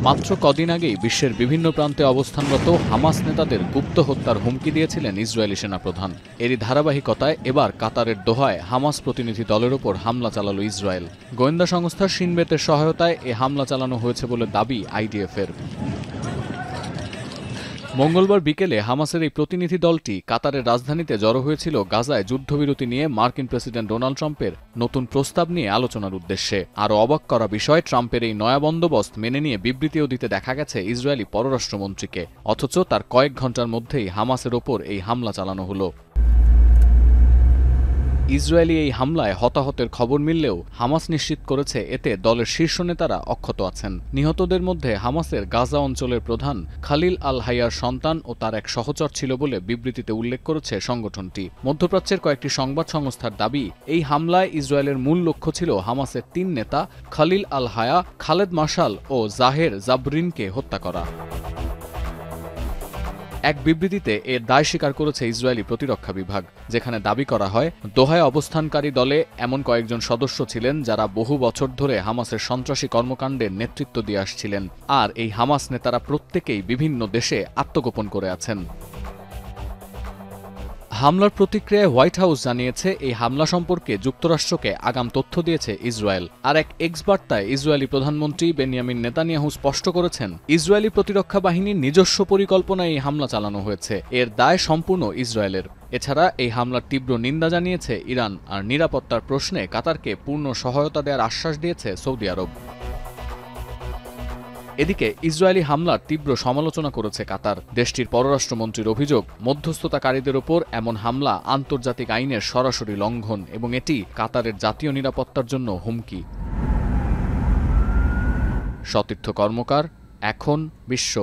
মাত্র কদিন আগেই বিশ্বের বিভিন্ন প্রান্তে অবস্থানরত হামাস নেতাদের গুপ্ত হত্যার হুমকি দিয়েছিলেন ইসরায়েলি সেনাপ্রধান। এরই ধারাবাহিকতায় এবার কাতারের দোহায় হামাস প্রতিনিধি দলের ওপর হামলা চালাল ইসরায়েল। গোয়েন্দা সংস্থা শিন বেতের সহায়তায় এ হামলা চালানো হয়েছে বলে দাবি আইডিএফের। মঙ্গলবার বিকেলে হামাসের এই প্রতিনিধি দলটি কাতারের রাজধানীতে জড়ো হয়েছিল গাজায় যুদ্ধবিরতি নিয়ে মার্কিন প্রেসিডেন্ট ডোনাল্ড ট্রাম্পের নতুন প্রস্তাব নিয়ে আলোচনার উদ্দেশ্যে। আরও অবাক করা বিষয়, ট্রাম্পের এই নয়া বন্দোবস্ত মেনে নিয়ে বিবৃতিও দিতে দেখা গেছে ইসরায়েলি পররাষ্ট্রমন্ত্রীকে, অথচ তার কয়েক ঘণ্টার মধ্যেই হামাসের ওপর এই হামলা চালানো হলো। ইসরায়েলি এই হামলায় হতাহতের খবর মিললেও হামাস নিশ্চিত করেছে এতে দলের শীর্ষ নেতারা অক্ষত আছেন। নিহতদের মধ্যে হামাসের গাজা অঞ্চলের প্রধান খালিল আল হাইয়ার সন্তান ও তার এক সহচর ছিল বলে বিবৃতিতে উল্লেখ করেছে সংগঠনটি। মধ্যপ্রাচ্যের কয়েকটি সংবাদ সংস্থার দাবি, এই হামলায় ইসরায়েলের মূল লক্ষ্য ছিল হামাসের ৩ নেতা খালিল আল হায়া, খালেদ মাশাল ও জাহের জাবরিনকে হত্যা করা। এক বিবৃতিতে এর দায় স্বীকার করেছে ইসরায়েলি প্রতিরক্ষা বিভাগ, যেখানে দাবি করা হয় দোহায় অবস্থানকারী দলে এমন কয়েকজন সদস্য ছিলেন যারা বহু বছর ধরে হামাসের সন্ত্রাসী কর্মকাণ্ডের নেতৃত্ব দিয়ে আসছিলেন, আর এই হামাস নেতারা প্রত্যেকেই বিভিন্ন দেশে আত্মগোপন করে আছেন। হামলার প্রতিক্রিয়ায় হোয়াইট হাউস জানিয়েছে এই হামলা সম্পর্কে যুক্তরাষ্ট্রকে আগাম তথ্য দিয়েছে ইসরায়েল। আর এক এক্স বার্তায় ইসরায়েলি প্রধানমন্ত্রী বেনিয়ামিন নেতানিয়াহু স্পষ্ট করেছেন, ইসরায়েলি প্রতিরক্ষা বাহিনীর নিজস্ব পরিকল্পনায় এই হামলা চালানো হয়েছে, এর দায় সম্পূর্ণ ইসরায়েলের। এছাড়া এই হামলার তীব্র নিন্দা জানিয়েছে ইরান, আর নিরাপত্তার প্রশ্নে কাতারকে পূর্ণ সহায়তা দেওয়ার আশ্বাস দিয়েছে সৌদি আরব। এদিকে ইসরায়েলি হামলার তীব্র সমালোচনা করেছে কাতার। দেশটির পররাষ্ট্রমন্ত্রীর অভিযোগ, মধ্যস্থতাকারীদের ওপর এমন হামলা আন্তর্জাতিক আইনের সরাসরি লঙ্ঘন এবং এটি কাতারের জাতীয় নিরাপত্তার জন্য হুমকি। সতীর্থ কর্মকার, এখন বিশ্ব।